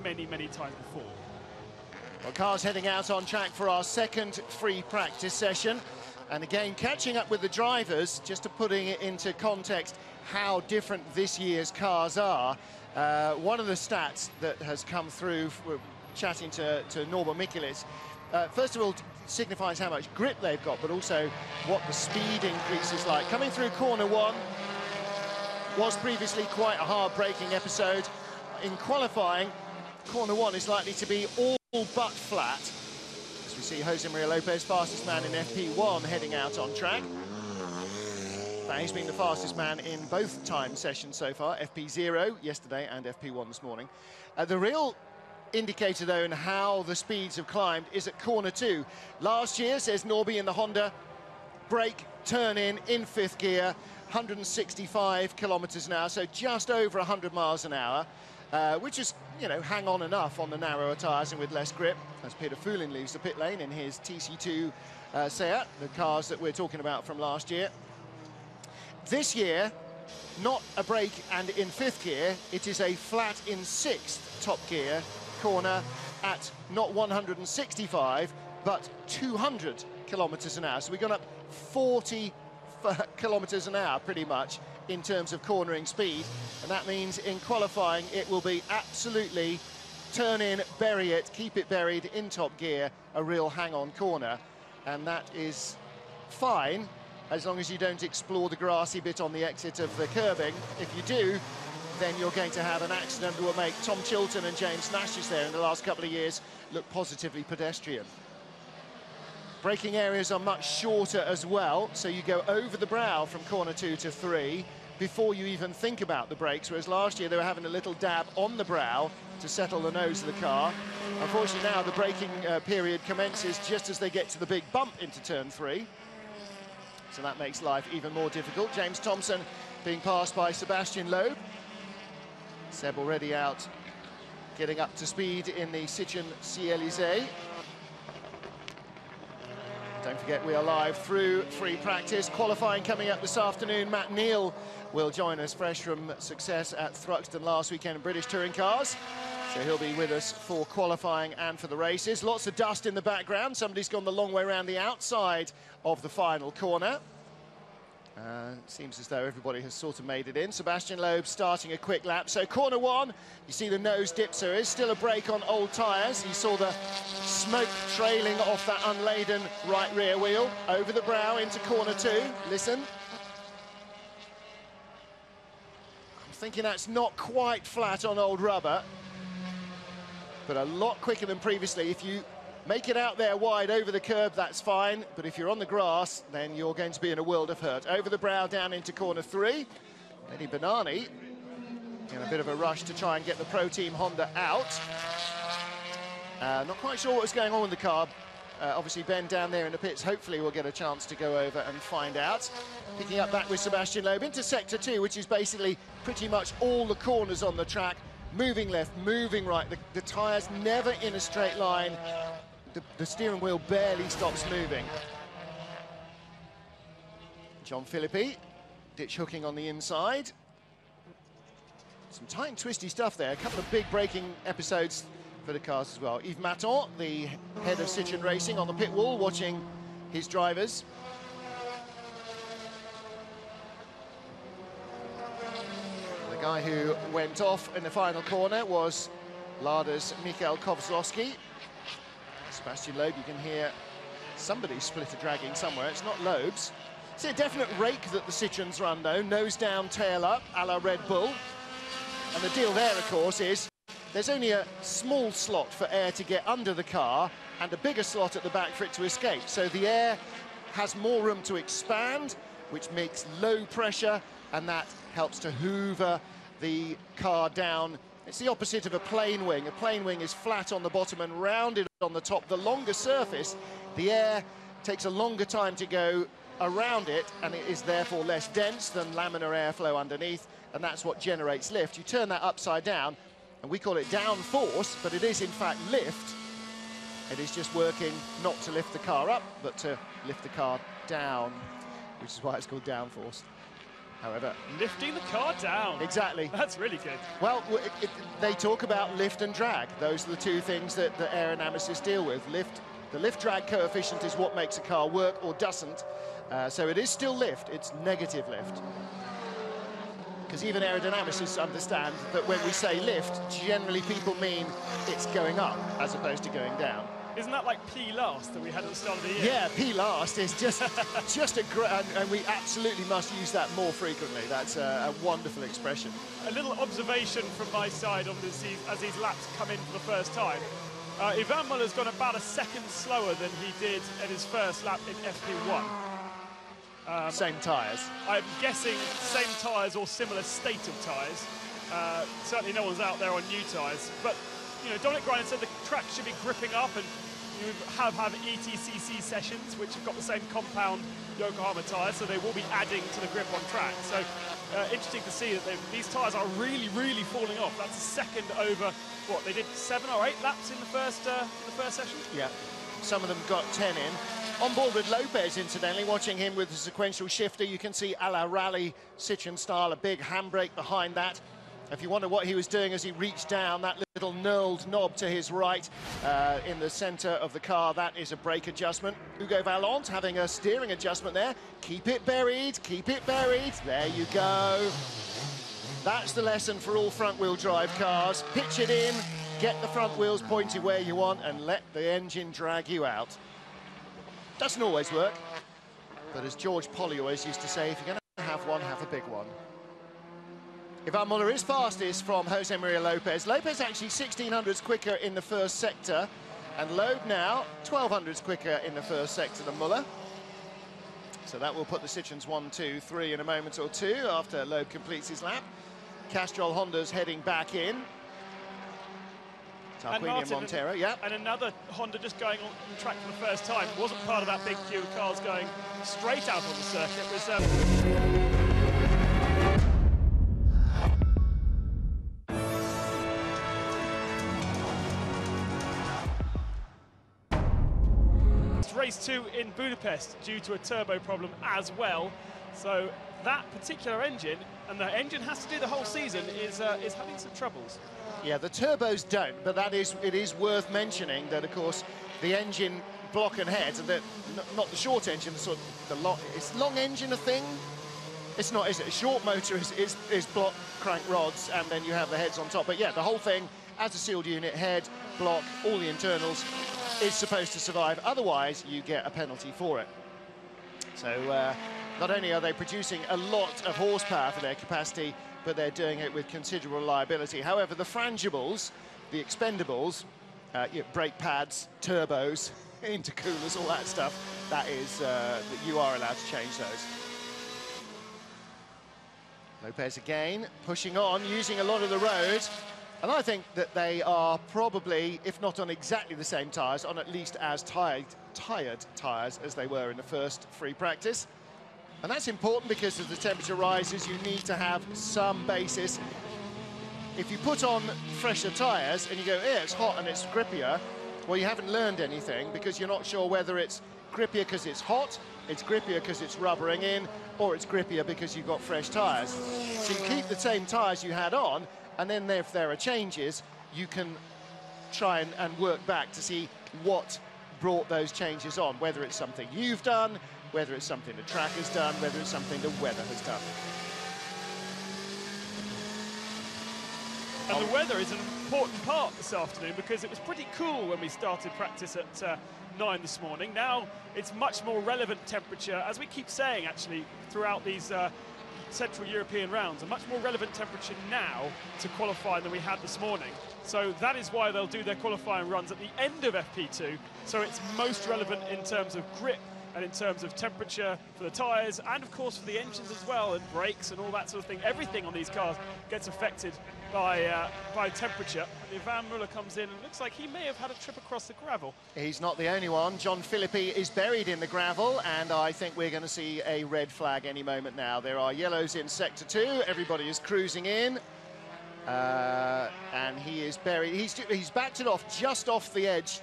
many, many times before. Well, cars heading out on track for our second free practice session. And again, catching up with the drivers, just to putting it into context how different this year's cars are. One of the stats that has come through, we're chatting to Norbert Mikulicz, first of all, signifies how much grip they've got, but also what the speed increase is like. Coming through corner one was previously quite a hard braking episode. In qualifying, corner one is likely to be all but flat. As we see Jose Maria Lopez, fastest man in FP1, heading out on track. He's been the fastest man in both time sessions so far, FP0 yesterday and FP1 this morning. The real indicator, though, in how the speeds have climbed is at corner two. Last year, says Norby in the Honda, brake, turn in fifth gear, 165 kilometers an hour, so just over 100 miles an hour, which is, you know, hang on enough on the narrower tyres and with less grip, as Peter Foulin leaves the pit lane in his TC2 Seat, the cars that we're talking about from last year. This year, not a brake and in fifth gear, it is a flat in sixth top gear corner at not 165, but 200 kilometers an hour. So we've gone up 40 kilometers an hour, pretty much, in terms of cornering speed. And that means in qualifying, it will be absolutely turn in, bury it, keep it buried in top gear, a real hang-on corner. And that is fine, as long as you don't explore the grassy bit on the exit of the curbing. If you do, then you're going to have an accident that will make Tom Chilton and James Nash's there in the last couple of years look positively pedestrian. Braking areas are much shorter as well, so you go over the brow from corner 2 to 3 before you even think about the brakes, whereas last year they were having a little dab on the brow to settle the nose of the car. Unfortunately now the braking period commences just as they get to the big bump into turn 3. So that makes life even more difficult. James Thompson being passed by Sebastian Loeb. Seb already out, getting up to speed in the Citroën C-Élysée. Don't forget, we are live through free practice. Qualifying coming up this afternoon. Matt Neal will join us fresh from success at Thruxton last weekend in British Touring Cars. So he'll be with us for qualifying and for the races. Lots of dust in the background. Somebody's gone the long way around the outside of the final corner. Seems as though everybody has sort of made it in. Sebastian Loeb starting a quick lap. So corner one, you see the nose dip, so there is still a brake on old tyres. You saw the smoke trailing off that unladen right rear wheel. Over the brow into corner two. Listen. I'm thinking that's not quite flat on old rubber, but a lot quicker than previously. If you make it out there wide over the curb, that's fine, but if you're on the grass, then you're going to be in a world of hurt. Over the brow, down into corner 3. Eddie Bernani in a bit of a rush to try and get the Pro Team Honda out. Not quite sure what was going on with the car. Obviously, Ben down there in the pits, hopefully we'll get a chance to go over and find out. Picking up back with Sebastian Loeb into sector 2, which is basically pretty much all the corners on the track. Moving left, moving right. The tyres never in a straight line. The steering wheel barely stops moving. John Philippi, ditch hooking on the inside. Some tight and twisty stuff there. A couple of big braking episodes for the cars as well. Yves Maton, the head of Citroën Racing, on the pit wall watching his drivers. The guy who went off in the final corner was Lada's Michael Kozlowski. Sebastian Loeb, you can hear somebody splitter dragging somewhere. It's not Loeb's. It's a definite rake that the Citroëns run, though. Nose down, tail up, a la Red Bull. And the deal there, of course, is there's only a small slot for air to get under the car and a bigger slot at the back for it to escape. So the air has more room to expand, which makes low pressure, and that helps to hoover the car down. It's the opposite of a plane wing. A plane wing is flat on the bottom and rounded on the top. The longer surface, the air takes a longer time to go around it, and it is therefore less dense than laminar airflow underneath, and that's what generates lift. You turn that upside down, and we call it down force, but it is in fact lift. It is just working not to lift the car up, but to lift the car down, which is why it's called downforce. However, lifting the car down. Exactly. That's really good. Well, they talk about lift and drag. Those are the two things that the aerodynamicists deal with. The lift-drag coefficient is what makes a car work or doesn't. So it is still lift, it's negative lift. Because even aerodynamicists understand that when we say lift, generally people mean it's going up as opposed to going down. Isn't that like P last that we had at the start of the year? Yeah, P last is just a great, and we absolutely must use that more frequently. That's a wonderful expression. A little observation from my side on this as these laps come in for the first time. Ivan Muller's gone about a second slower than he did at his first lap in FP1. Same tyres. I'm guessing same tyres or similar state of tyres. Certainly no one's out there on new tyres. But, you know, Dominic Grinan said the track should be gripping up, and you have ETCC sessions, which have got the same compound Yokohama tyres, so they will be adding to the grip on track. So interesting to see that these tyres are really, really falling off. That's a second over, what, they did 7 or 8 laps in the first session? Yeah, some of them got 10 in. On board with Lopez, incidentally, watching him with the sequential shifter, you can see a la rally Citroen style, a big handbrake behind that. If you wonder what he was doing as he reached down, that little knurled knob to his right in the centre of the car, that is a brake adjustment. Hugo Vallant having a steering adjustment there. Keep it buried, keep it buried. There you go. That's the lesson for all front-wheel drive cars. Pitch it in, get the front wheels pointed where you want, and let the engine drag you out. Doesn't always work, but as George Polly always used to say, if you're going to have one, have a big one. Ivan Muller is fastest from Jose Maria Lopez. Lopez actually 1600s quicker in the first sector, and Loeb now 1200s quicker in the first sector than Muller. So that will put the Citroens 1, 2, 3 in a moment or two after Loeb completes his lap. Castrol Honda's heading back in. And Montero, yeah. And another Honda just going on track for the first time. Wasn't part of that big queue of cars going straight out on the circuit. It was race 2 in Budapest due to a turbo problem as well. So that particular engine, and the engine has to do the whole season, is having some troubles. Yeah, the turbos don't, but it is worth mentioning that, of course, the engine block and heads, and not the short engine, sort of the long. Is long engine a thing? It's not, is it? A short motor is block, crank rods, and then you have the heads on top. But yeah, the whole thing, as a sealed unit, head, block, all the internals, is supposed to survive. Otherwise, you get a penalty for it. So not only are they producing a lot of horsepower for their capacity, but they're doing it with considerable reliability. However, the frangibles, the expendables, brake pads, turbos, intercoolers, all that stuff, that is, you are allowed to change those. Lopez again, pushing on, using a lot of the road. And I think that they are probably, if not on exactly the same tyres, on at least as tired tyres as they were in the first free practice. And that's important because as the temperature rises, you need to have some basis. If you put on fresher tyres and you go, yeah, it's hot and it's grippier, well, you haven't learned anything because you're not sure whether it's grippier because it's hot, it's grippier because it's rubbering in, or it's grippier because you've got fresh tyres. So you keep the same tyres you had on, and then if there are changes, you can try and work back to see what brought those changes on, whether it's something you've done, whether it's something the track has done, whether it's something the weather has done. And the weather is an important part this afternoon because it was pretty cool when we started practice at 9 this morning. Now it's much more relevant temperature, as we keep saying actually throughout these Central European rounds, a much more relevant temperature now to qualify than we had this morning. So that is why they'll do their qualifying runs at the end of FP2, so it's most relevant in terms of grip and in terms of temperature for the tyres, and of course for the engines as well, and brakes and all that sort of thing. Everything on these cars gets affected by temperature. And Ivan Muller comes in and looks like he may have had a trip across the gravel. He's not the only one. John Philippi is buried in the gravel, and I think we're going to see a red flag any moment now. There are yellows in Sector 2. Everybody is cruising in. And he is buried. He's backed it off just off the edge,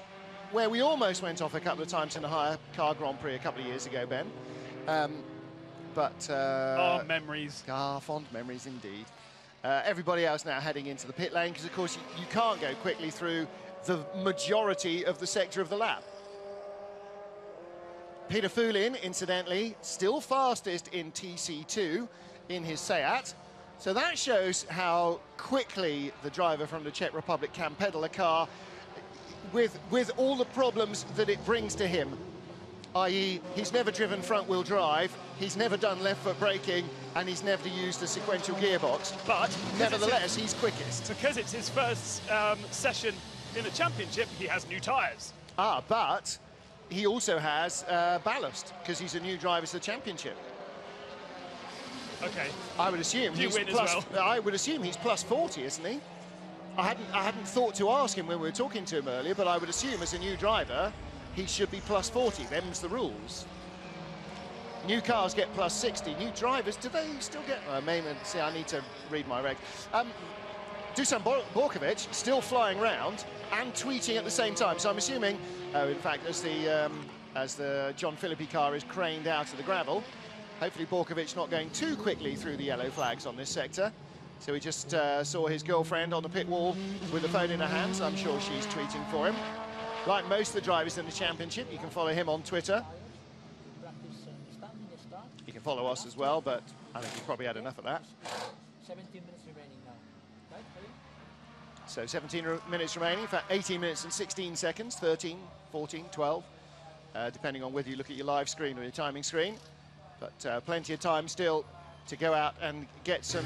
where we almost went off a couple of times in the Hire Car Grand Prix a couple of years ago, Ben. But memories. Fond memories indeed. Everybody else now heading into the pit lane, because of course you can't go quickly through the majority of the sector of the lap. Peter Foulin, incidentally, still fastest in TC2 in his Seat. So that shows how quickly the driver from the Czech Republic can pedal a car with all the problems that it brings to him. I.e., he's never driven front-wheel drive, he's never done left-foot braking, and he's never used a sequential gearbox. But nevertheless, he's quickest. Because it's his first session in the championship, he has new tyres. But he also has ballast, because he's a new driver to the championship. Okay. I would assume he's plus. Well. I would assume he's plus 40, isn't he? I hadn't thought to ask him when we were talking to him earlier, but I would assume as a new driver, he should be plus 40. Them's the rules. New cars get plus 60. New drivers, do they still get... see, I need to read my reg. Dusan Borkovic still flying round and tweeting at the same time. So I'm assuming, in fact, as the John Philippi car is craned out of the gravel, hopefully Borkovic not going too quickly through the yellow flags on this sector. So we just saw his girlfriend on the pit wall with the phone in her hands. I'm sure she's tweeting for him. Like most of the drivers in the championship, you can follow him on Twitter. You can follow us as well, but I think you've probably had enough of that. 17 minutes remaining now. Right, so 17 minutes remaining, in fact 18 minutes and 16 seconds, 13, 14, 12, depending on whether you look at your live screen or your timing screen. But plenty of time still to go out and get some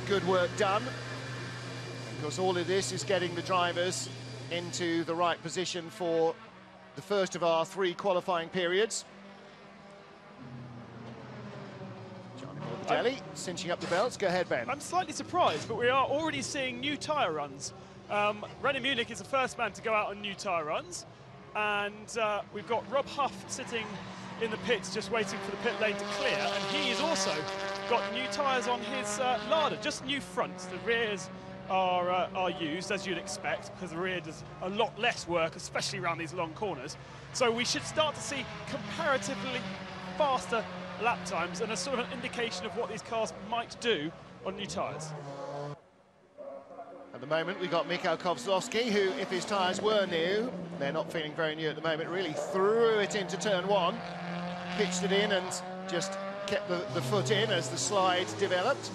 good work done. Of course, all of this is getting the drivers into the right position for the first of our 3 qualifying periods. Gianni Morbidelli cinching up the belts. Go ahead, Ben. I'm slightly surprised, but we are already seeing new tyre runs. René Munich is the first man to go out on new tyre runs, and we've got Rob Huff sitting in the pits just waiting for the pit lane to clear, and he's also got new tyres on his Lada, just new fronts. The rears are used, as you'd expect, because the rear does a lot less work, especially around these long corners. So we should start to see comparatively faster lap times and a sort of an indication of what these cars might do on new tyres. At the moment, we've got Mikhail Kozlowski, who, if his tyres were new, they're not feeling very new at the moment, really threw it into turn 1, pitched it in and just kept the foot in as the slide developed.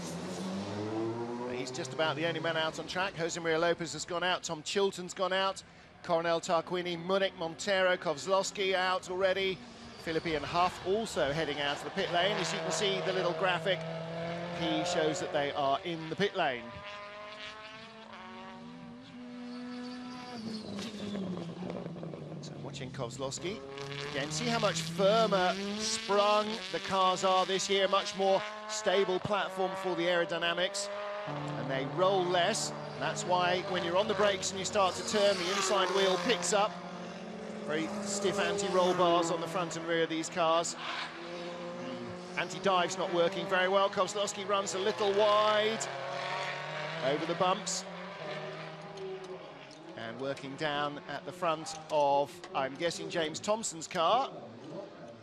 He's just about the only man out on track. Jose Maria Lopez has gone out, Tom Chilton's gone out, Coronel Tarquini, Munich, Montero, Kozlowski out already. Philippi and Huff also heading out of the pit lane. As you can see, the little graphic, he shows that they are in the pit lane. So watching Kozlowski. Again, see how much firmer sprung the cars are this year, much more stable platform for the aerodynamics. And they roll less. That's why when you're on the brakes and you start to turn, the inside wheel picks up. Very stiff anti-roll bars on the front and rear of these cars. Anti-dive's not working very well. Kozlowski runs a little wide over the bumps. And working down at the front of, I'm guessing, James Thompson's car.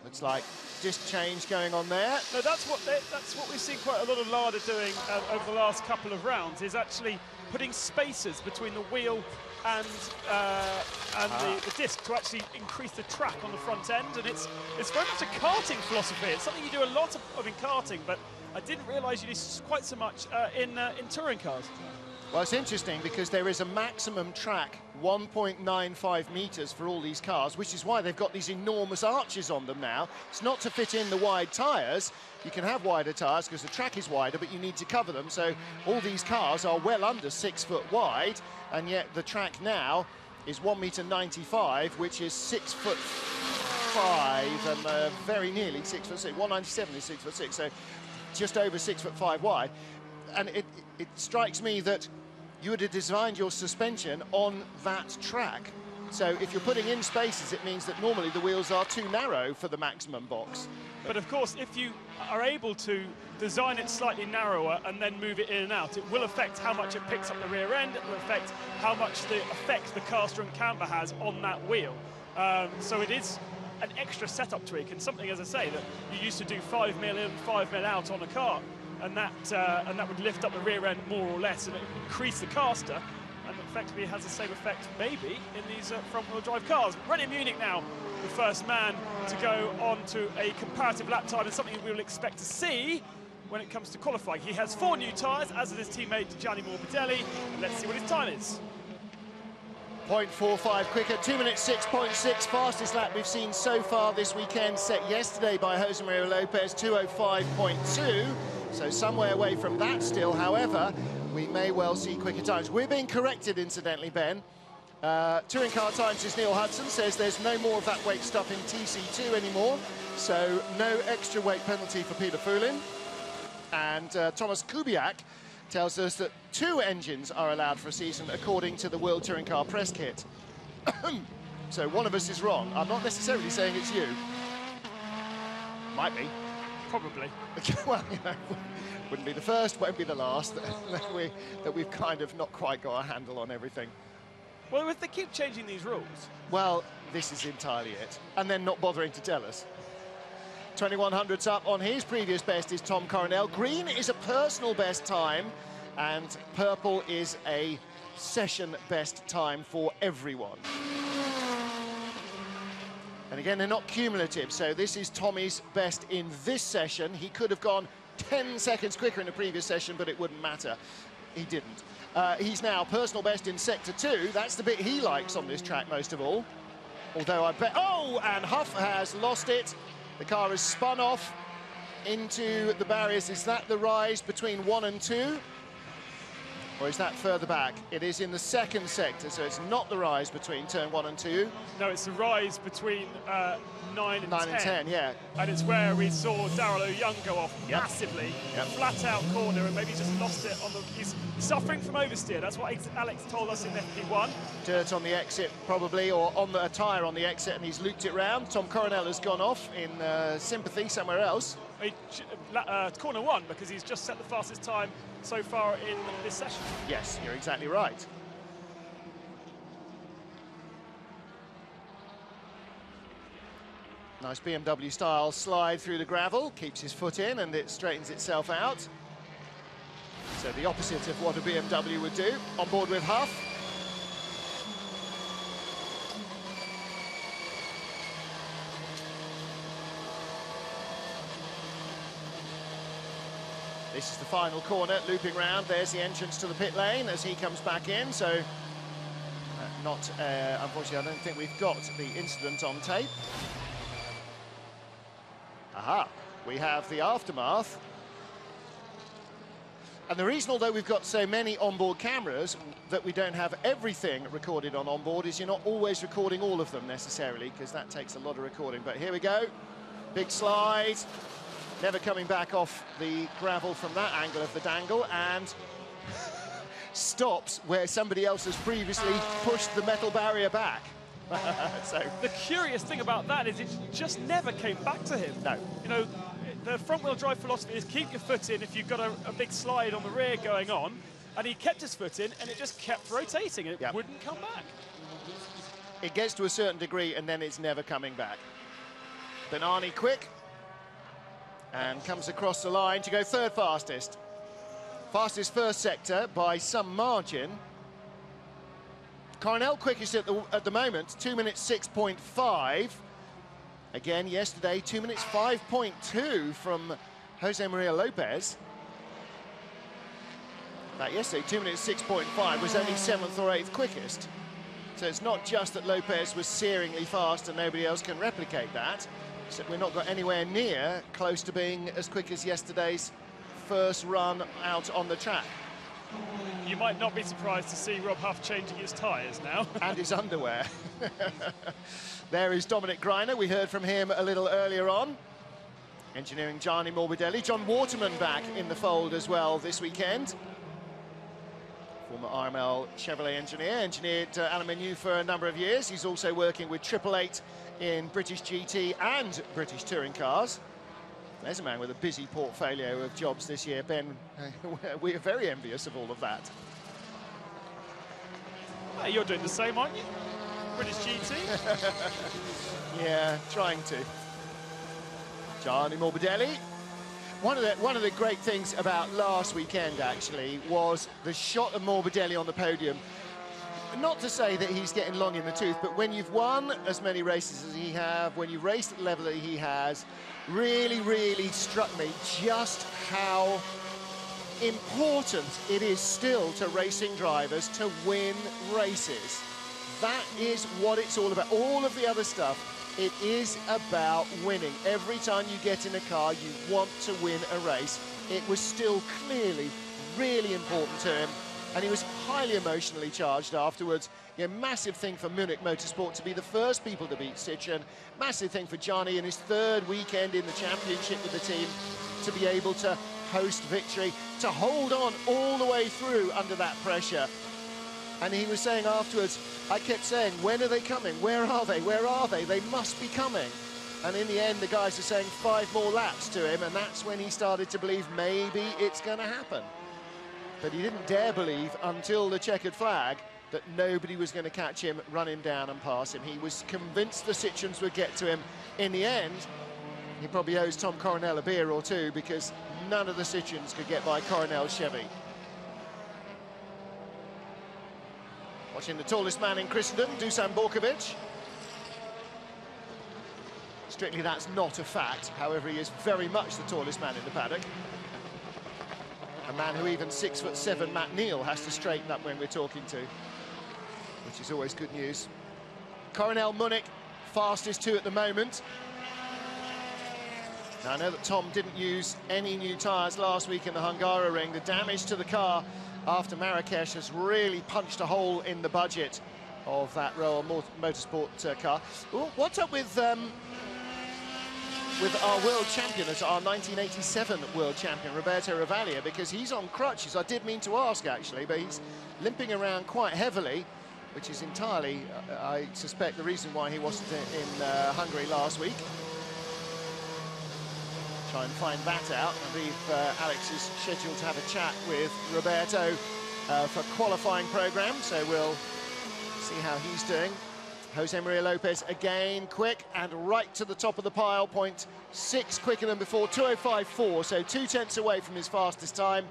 Looks like disc change going on there. No, that's what we've seen quite a lot of Lada doing over the last couple of rounds, is actually putting spacers between the wheel and the disc to actually increase the track on the front end. And it's very much a karting philosophy. It's something you do a lot of in karting, but I didn't realise you do quite so much in touring cars. Well, it's interesting because there is a maximum track, 1.95 metres for all these cars, which is why they've got these enormous arches on them now. It's not to fit in the wide tyres. You can have wider tyres because the track is wider, but you need to cover them. So all these cars are well under 6 foot wide, and yet the track now is 1.95 metre, which is 6 foot 5 and very nearly 6 foot 6. 197 is 6 foot 6, so just over 6 foot 5 wide. And it strikes me that you would have designed your suspension on that track. So if you're putting in spaces, it means that normally the wheels are too narrow for the maximum box. But of course, if you are able to design it slightly narrower and then move it in and out, it will affect how much it picks up the rear end. It will affect how much the effect the caster and camber has on that wheel. So it is an extra setup tweak, and something, as I say, that you used to do 5 mil in, 5 mil out on a car, and that would lift up the rear end more or less and increase the caster, and effectively has the same effect maybe in these front-wheel drive cars. Ready Munich now, the first man to go on to a comparative lap time, and something we will expect to see when it comes to qualifying. He has 4 new tyres, as is his teammate Gianni Morbidelli. Let's see what his time is. 0.45 quicker, 2 minutes 6.6, fastest lap we've seen so far this weekend, set yesterday by Jose Maria Lopez, 2:05.2, so somewhere away from that still. However, we may well see quicker times. We're being corrected, incidentally, Ben. Touring Car Times' Neil Hudson says there's no more of that weight stuff in TC2 anymore, so no extra weight penalty for Peter Foulin. And Thomas Kubiak tells us that 2 engines are allowed for a season according to the World Touring Car press kit. So one of us is wrong. I'm not necessarily saying it's you. Might be. Probably. Well, you know, wouldn't be the first, won't be the last, that we've kind of not quite got a handle on everything. Well, if they keep changing these rules... Well, this is entirely it. And then not bothering to tell us. 2100's up on his previous best is Tom Coronel. Green is a personal best time, and purple is a session best time for everyone. And again, they're not cumulative, so this is Tommy's best in this session. He could have gone 10 seconds quicker in the previous session, but it wouldn't matter. He didn't. He's now personal best in Sector 2. That's the bit he likes on this track most of all. Although I bet... Oh, and Huff has lost it. The car has spun off into the barriers. Is that the rise between 1 and 2? Or is that further back? It is in the second sector, so it's not the rise between turn 1 and 2. No, it's the rise between 9 and 10. Yeah. And it's where we saw Daryl O'Young go off massively, flat out corner, and maybe just lost it on the... He's suffering from oversteer. That's what Alex told us in FP1. Dirt on the exit, probably, or on a tyre on the exit, and he's looped it round. Tom Coronel has gone off in sympathy somewhere else. Corner 1, because he's just set the fastest time so far in this session. Yes, you're exactly right. Nice BMW style slide through the gravel, keeps his foot in and it straightens itself out. So the opposite of what a BMW would do. On board with Huff. This is the final corner, looping round. There's the entrance to the pit lane as he comes back in. So, unfortunately, I don't think we've got the incident on tape. Aha, we have the aftermath. And the reason, although we've got so many onboard cameras, that we don't have everything recorded on onboard is you're not always recording all of them necessarily, because that takes a lot of recording. But here we go, big slide. Never coming back off the gravel from that angle of the dangle, and stops where somebody else has previously pushed the metal barrier back. So the curious thing about that is it just never came back to him. No. You know, the front-wheel drive philosophy is keep your foot in if you've got a big slide on the rear going on, and he kept his foot in, and it just kept rotating, and it wouldn't come back. It gets to a certain degree, and then it's never coming back. Benani quick. And comes across the line to go third fastest. Fastest first sector by some margin. Coronel quickest at the moment, 2 minutes 6.5. Again, yesterday, 2 minutes 5.2 from Jose Maria Lopez. That yesterday, 2 minutes 6.5 was only 7th or 8th quickest. So it's not just that Lopez was searingly fast and nobody else can replicate that. So we're not got anywhere near close to being as quick as yesterday's first run out on the track. You might not be surprised to see Rob Huff changing his tyres now. And his underwear. There is Dominic Greiner. We heard from him a little earlier on. Engineering Gianni Morbidelli. John Waterman back in the fold as well this weekend. Former RML Chevrolet engineer. Engineered Alain Menu for a number of years. He's also working with 888 in British GT and British touring cars. There's a man with a busy portfolio of jobs this year, Ben. We are very envious of all of that. You're doing the same, aren't you? British GT. Yeah, trying to. Gianni Morbidelli. One of the great things about last weekend, actually, was the shot of Morbidelli on the podium. Not to say that he's getting long in the tooth, but when you've won as many races as he have, when you've raced at the level that he has, really, really struck me just how important it is still to racing drivers to win races. That is what it's all about. All of the other stuff, it is about winning. Every time you get in a car, you want to win a race. It was still clearly really important to him, and he was highly emotionally charged afterwards. A massive thing for Munich Motorsport to be the first people to beat Citroën. Massive thing for Gianni in his third weekend in the championship with the team to be able to post victory, to hold on all the way through under that pressure. And he was saying afterwards, I kept saying, when are they coming? Where are they? Where are they? They must be coming. And in the end, the guys are saying 5 more laps to him, and that's when he started to believe maybe it's going to happen. But he didn't dare believe until the checkered flag that nobody was going to catch him, run him down and pass him. He was convinced the Citroëns would get to him. In the end, he probably owes Tom Coronel a beer or two, because none of the Citroëns could get by Coronel's Chevy. Watching the tallest man in Christendom, Dusan Borkovic. Strictly, that's not a fact. However, he is very much the tallest man in the paddock. A man who even 6'7" Matt Neal has to straighten up when we're talking to, which is always good news. Coronel Munich, fastest 2 at the moment. Now, I know that Tom didn't use any new tyres last week in the Hungaroring. The damage to the car after Marrakesh has really punched a hole in the budget of that Royal Motorsport car. Ooh, what's up with our world champion, our 1987 world champion, Roberto Ravaglia, because he's on crutches? I did mean to ask, actually, but he's limping around quite heavily, which is entirely, I suspect, the reason why he wasn't in Hungary last week. Try and find that out. I believe Alex is scheduled to have a chat with Roberto for qualifying program, so we'll see how he's doing. Jose Maria Lopez again, quick and right to the top of the pile, 0.6 quicker than before, 2:05.4, so 2 tenths away from his fastest time.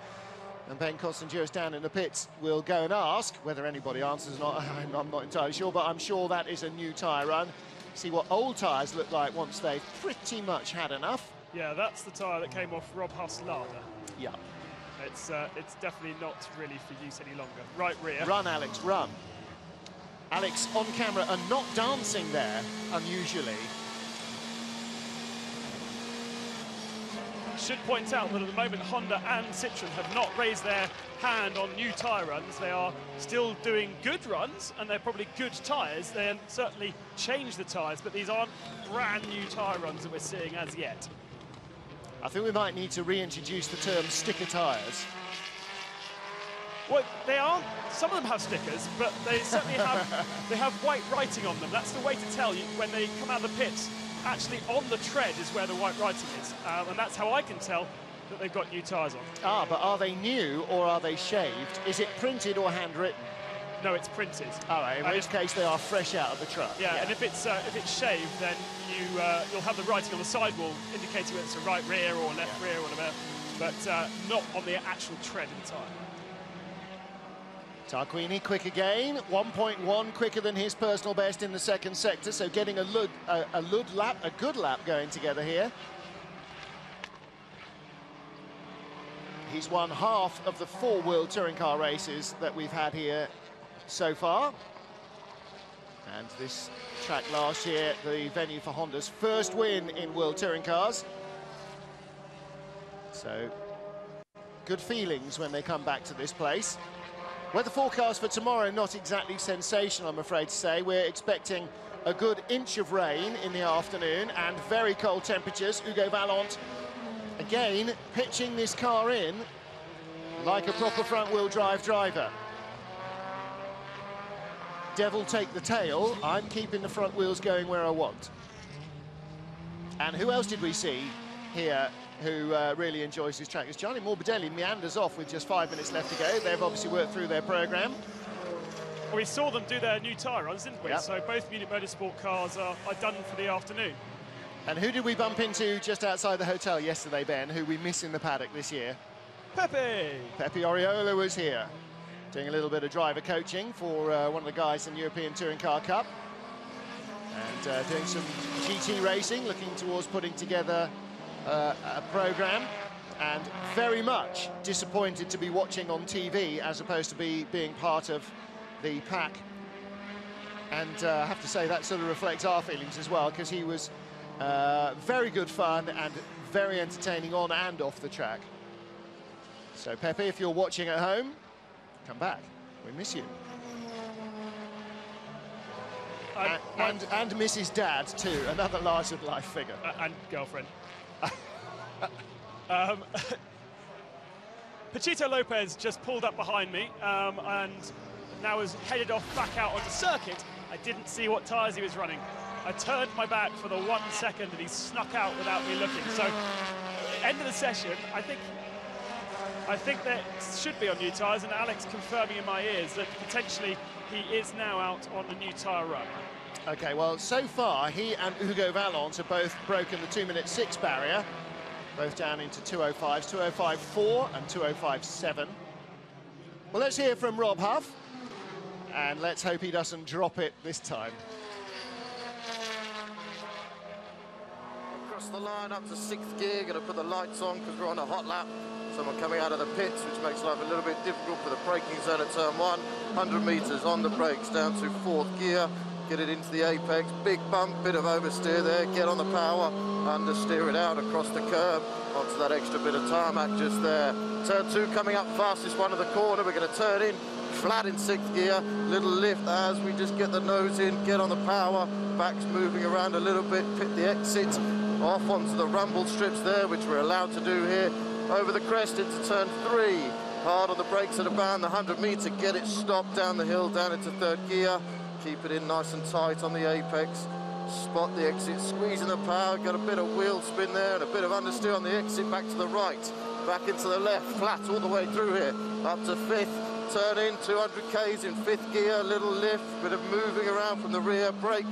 And Ben Constanduros down in the pits will go and ask whether anybody answers or not. I'm not entirely sure, but I'm sure that is a new tyre run. See what old tyres look like once they've pretty much had enough. Yeah, that's the tyre that came off Rob Huss Lada. Yeah. It's definitely not really for use any longer. Right rear. Run, Alex, run. Alex on camera and not dancing there, unusually. Should point out that at the moment Honda and Citroën have not raised their hand on new tyre runs. They are still doing good runs, and they're probably good tyres. They certainly changed the tyres, but these aren't brand new tyre runs that we're seeing as yet. I think we might need to reintroduce the term sticker tyres. Well, they aren't. Some of them have stickers, but they certainly have white writing on them. That's the way to tell you when they come out of the pits. Actually, on the tread is where the white writing is, and that's how I can tell that they've got new tyres on. Ah, but are they new or are they shaved? Is it printed or handwritten? No, it's printed. All right, in which case they are fresh out of the truck. Yeah, and if it's shaved, then you'll have the writing on the sidewall indicating whether it's a right rear or left rear or whatever, but not on the actual tread in the tyre. Tarquini quick again, 1.1 quicker than his personal best in the second sector, so getting a good lap going together here. He's won half of the 4 World Touring Car races that we've had here so far. And this track last year, the venue for Honda's first win in World Touring Cars. So, good feelings when they come back to this place. Weather forecast for tomorrow, not exactly sensational, I'm afraid to say. We're expecting a good inch of rain in the afternoon and very cold temperatures. Hugo Vallant, again, pitching this car in like a proper front-wheel drive driver. Devil take the tail, I'm keeping the front wheels going where I want. And who else did we see here who really enjoys his track? It's Gianni Morbidelli meanders off with just 5 minutes left to go. They've obviously worked through their programme. we saw them do their new tyre runs, didn't we? Yep. So both Munich Motorsport cars are done for the afternoon. And who did we bump into just outside the hotel yesterday, Ben, who we miss in the paddock this year? Pepe! Pepe Oriola was here, doing a little bit of driver coaching for one of the guys in the European Touring Car Cup. And doing some GT racing, looking towards putting together a programme. And very much disappointed to be watching on TV as opposed to being part of the pack. And I have to say that sort of reflects our feelings as well, because he was very good fun and very entertaining on and off the track. So Pepe, if you're watching at home, come back. We miss you. And Mrs. Dad too, another larger-than-life figure. And girlfriend. Pachito Lopez just pulled up behind me and now has headed off back out onto circuit. I didn't see what tyres he was running. I turned my back for the 1 second and he snuck out without me looking. So, end of the session, I think that should be on new tyres, and Alex confirming in my ears that potentially he is now out on the new tyre run. Okay, well, so far, he and Hugo Valence have both broken the 2:06 barrier, both down into 2:05s, 2:05.4 and 2:05.7. Well, let's hear from Rob Huff, and let's hope he doesn't drop it this time. Across the line up to 6th gear, going to put the lights on because we're on a hot lap. Someone coming out of the pits, which makes life a little bit difficult for the braking zone at turn 1. 100 metres on the brakes, down to 4th gear. Get it into the apex, big bump, bit of oversteer there, get on the power, understeer it out across the curb, onto that extra bit of tarmac just there. Turn 2 coming up fastest one of the corner, we're going to turn in, flat in 6th gear, little lift as we just get the nose in, get on the power, back's moving around a little bit, pit the exit, off onto the rumble strips there, which we're allowed to do here, over the crest into turn 3, hard on the brakes at about the 100 metre, get it stopped down the hill, down into 3rd gear, keep it in nice and tight on the apex, spot the exit, squeezing the power, got a bit of wheel spin there and a bit of understeer on the exit, back to the right, back into the left, flat all the way through here, up to 5th, turn in, 200 k's in 5th gear, little lift, bit of moving around from the rear, brake,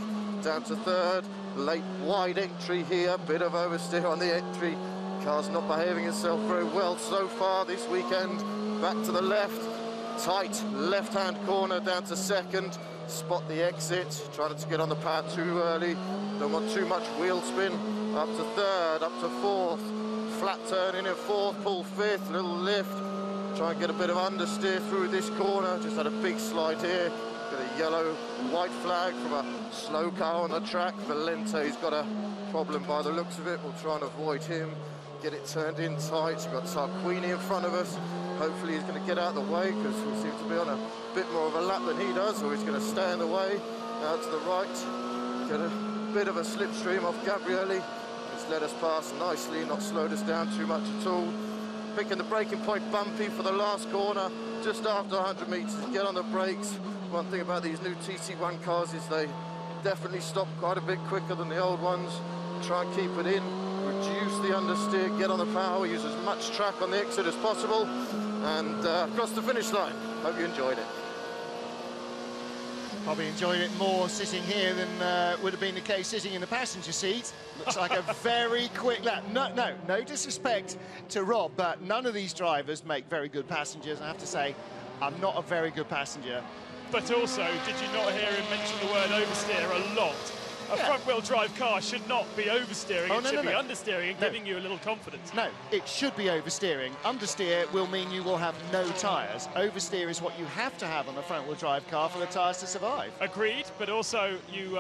down to 3rd, late wide entry here, bit of oversteer on the entry, car's not behaving itself very well so far this weekend, back to the left, tight left-hand corner down to 2nd, spot the exit, trying to get on the power too early, don't want too much wheel spin, up to 3rd, up to 4th, flat turn in at 4th, pull 5th, little lift, try and get a bit of understeer through this corner, just had a big slide here, got a yellow white flag from a slow car on the track, Valente's got a problem by the looks of it, we'll try and avoid him, get it turned in tight, we've got Tarquini in front of us, hopefully he's going to get out of the way because we seem to be on a bit more of a lap than he does, or he's going to stay in the way. Out to the right, get a bit of a slipstream off Gabrielli. He's let us pass nicely, not slowed us down too much at all. Picking the braking point bumpy for the last corner, just after 100 metres, get on the brakes. One thing about these new TC1 cars is they definitely stop quite a bit quicker than the old ones. Try and keep it in, reduce the understeer, get on the power, use as much track on the exit as possible, and across the finish line. Hope you enjoyed it. Probably enjoyed it more sitting here than would have been the case sitting in the passenger seat. Looks like a very quick lap. No disrespect to Rob, but none of these drivers make very good passengers. I have to say, I'm not a very good passenger. But also, did you not hear him mention the word oversteer a lot? A front-wheel drive car should not be oversteering, it should be understeering and giving you a little confidence. No, it should be oversteering. Understeer will mean you will have no tyres. Oversteer is what you have to have on a front-wheel drive car for the tyres to survive. Agreed, but also you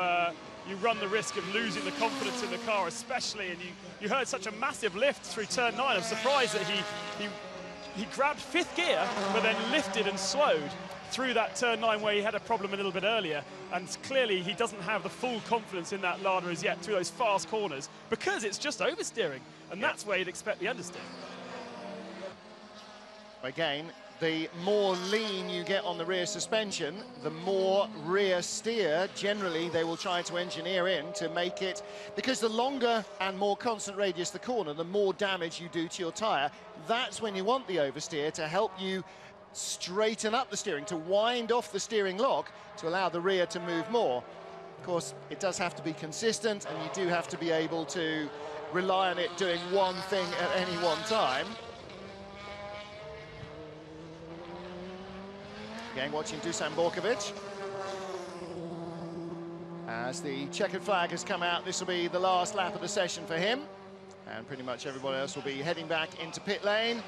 run the risk of losing the confidence in the car, especially, and you heard such a massive lift through turn 9. I'm surprised that he grabbed 5th gear, but then lifted and slowed through that turn 9 where he had a problem a little bit earlier, and clearly he doesn't have the full confidence in that Lada as yet through those fast corners because it's just oversteering, and that's where you'd expect the understeer. Again, the more lean you get on the rear suspension, the more rear steer generally they will try to engineer in to make it, because the longer and more constant radius the corner, the more damage you do to your tyre. That's when you want the oversteer to help you straighten up the steering, to wind off the steering lock to allow the rear to move more. Of course, it does have to be consistent, and you do have to be able to rely on it doing one thing at any one time. Again, watching Dusan Borkovic. As the checkered flag has come out, this will be the last lap of the session for him. And pretty much everybody else will be heading back into pit lane.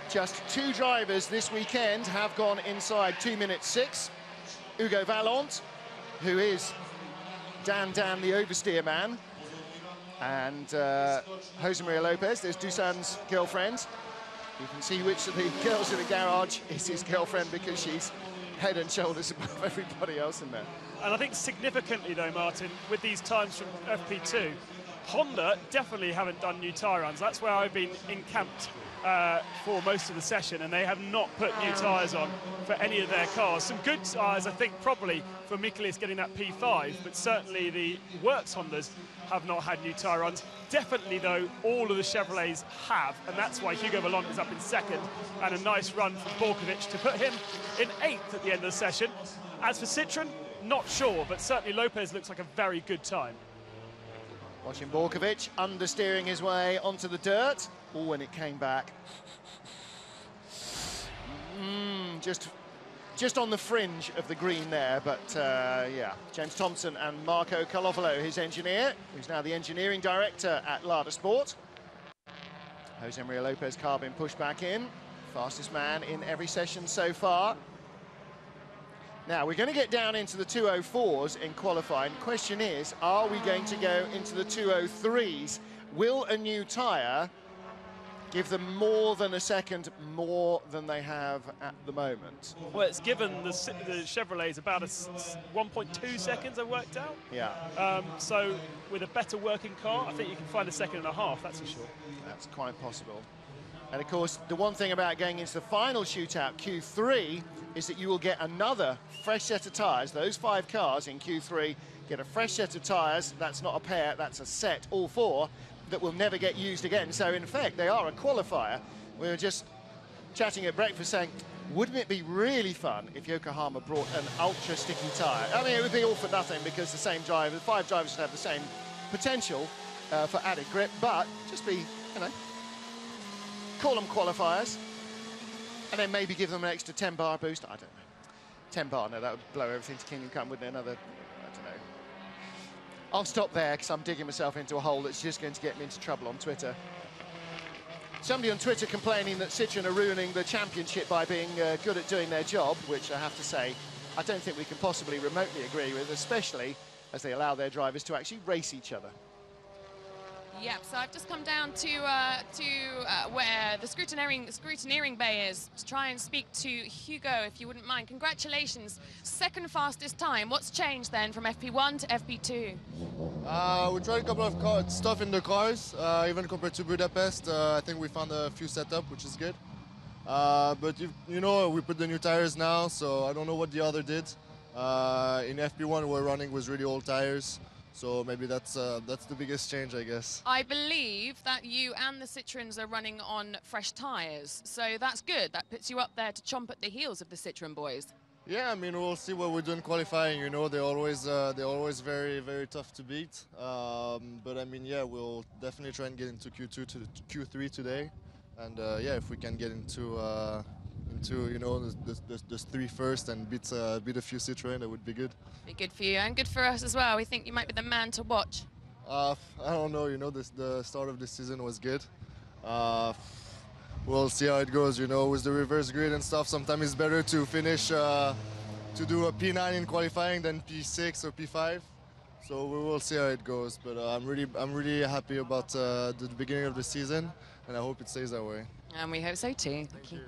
Just 2 drivers this weekend have gone inside 2 minutes 6. Hugo Vallant, who is Dan the oversteer man, and Jose Maria Lopez, there's Dusan's girlfriend. You can see which of the girls in the garage is his girlfriend, because she's head and shoulders above everybody else in there. And I think significantly, though, Martin, with these times from FP2, Honda definitely haven't done new tyre runs. That's where I've been encamped for most of the session, and they have not put new tyres on for any of their cars. Some good tyres, I think, probably for Michaelis getting that P5, but certainly the Works Hondas have not had new tyre runs. Definitely, though, all of the Chevrolets have, and that's why Hugo Vallant is up in 2nd, and a nice run from Borkovic to put him in 8th at the end of the session. As for Citroën, not sure, but certainly Lopez looks like a very good time. Watching Borkovic understeering his way onto the dirt. Oh, when it came back. Just on the fringe of the green there, but yeah. James Thompson and Marco Calovolo, his engineer, who's now the engineering director at Lada Sport. Jose Maria Lopez car being pushed back in. Fastest man in every session so far. Now, we're going to get down into the 204s in qualifying. Question is, are we going to go into the 203s? Will a new tyre give them more than a second more than they have at the moment? Well, it's given the Chevrolets about 1.2 seconds, I've worked out. Yeah. So with a better working car, I think you can find a 1.5 seconds, that's for sure. That's quite possible. And of course, the one thing about going into the final shootout, Q3, is that you will get another fresh set of tyres. Those 5 cars in Q3 get a fresh set of tyres. That's not a pair, that's a set, all 4, that will never get used again. So in fact, they are a qualifier. We were just chatting at breakfast saying, wouldn't it be really fun if Yokohama brought an ultra sticky tyre? I mean, it would be all for nothing, because the same driver, 5 drivers would have the same potential for added grip, but just be, you know, call them qualifiers, and then maybe give them an extra 10 bar boost. I don't know. 10 bar, no, that would blow everything to Kingdom Come, wouldn't it? Another, I don't know. I'll stop there, because I'm digging myself into a hole that's just going to get me into trouble on Twitter. Somebody on Twitter complaining that Citroën are ruining the championship by being good at doing their job, which I have to say, I don't think we can possibly remotely agree with, especially as they allow their drivers to actually race each other. Yep, so I've just come down to where the scrutineering bay is to try and speak to Hugo, if you wouldn't mind. Congratulations, 2nd fastest time. What's changed then from FP1 to FP2? We tried a couple of stuff in the cars, even compared to Budapest. I think we found a few setup, which is good. But you know, we put the new tires now, so I don't know what the other did. In FP1, we're running with really old tires. So maybe that's the biggest change, I guess. I believe that you and the Citroëns are running on fresh tyres, so that's good. That puts you up there to chomp at the heels of the Citroën boys. Yeah, I mean, we'll see what we do in qualifying. You know, they're always very, very tough to beat. But I mean, yeah, we'll definitely try and get into Q2 to Q3 today, and yeah, if we can get into you know, the 3 first and beat a few Citroën, that would be good. Be good for you and good for us as well. We think you might be the man to watch. I don't know, you know, the start of the season was good. We'll see how it goes, you know, with the reverse grid and stuff. Sometimes it's better to finish, to do a P9 in qualifying than P6 or P5. So we will see how it goes. But I'm really happy about the beginning of the season, and I hope it stays that way. And we hope so too. Thank you.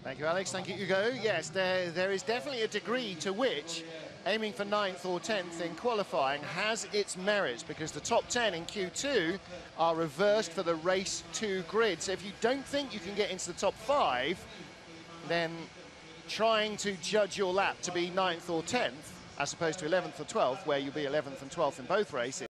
Thank you, Alex. Thank you, Hugo. Yes, there is definitely a degree to which aiming for 9th or 10th in qualifying has its merits, because the top 10 in Q2 are reversed for the race 2 grid. So if you don't think you can get into the top 5, then trying to judge your lap to be 9th or 10th, as opposed to 11th or 12th, where you'll be 11th and 12th in both races,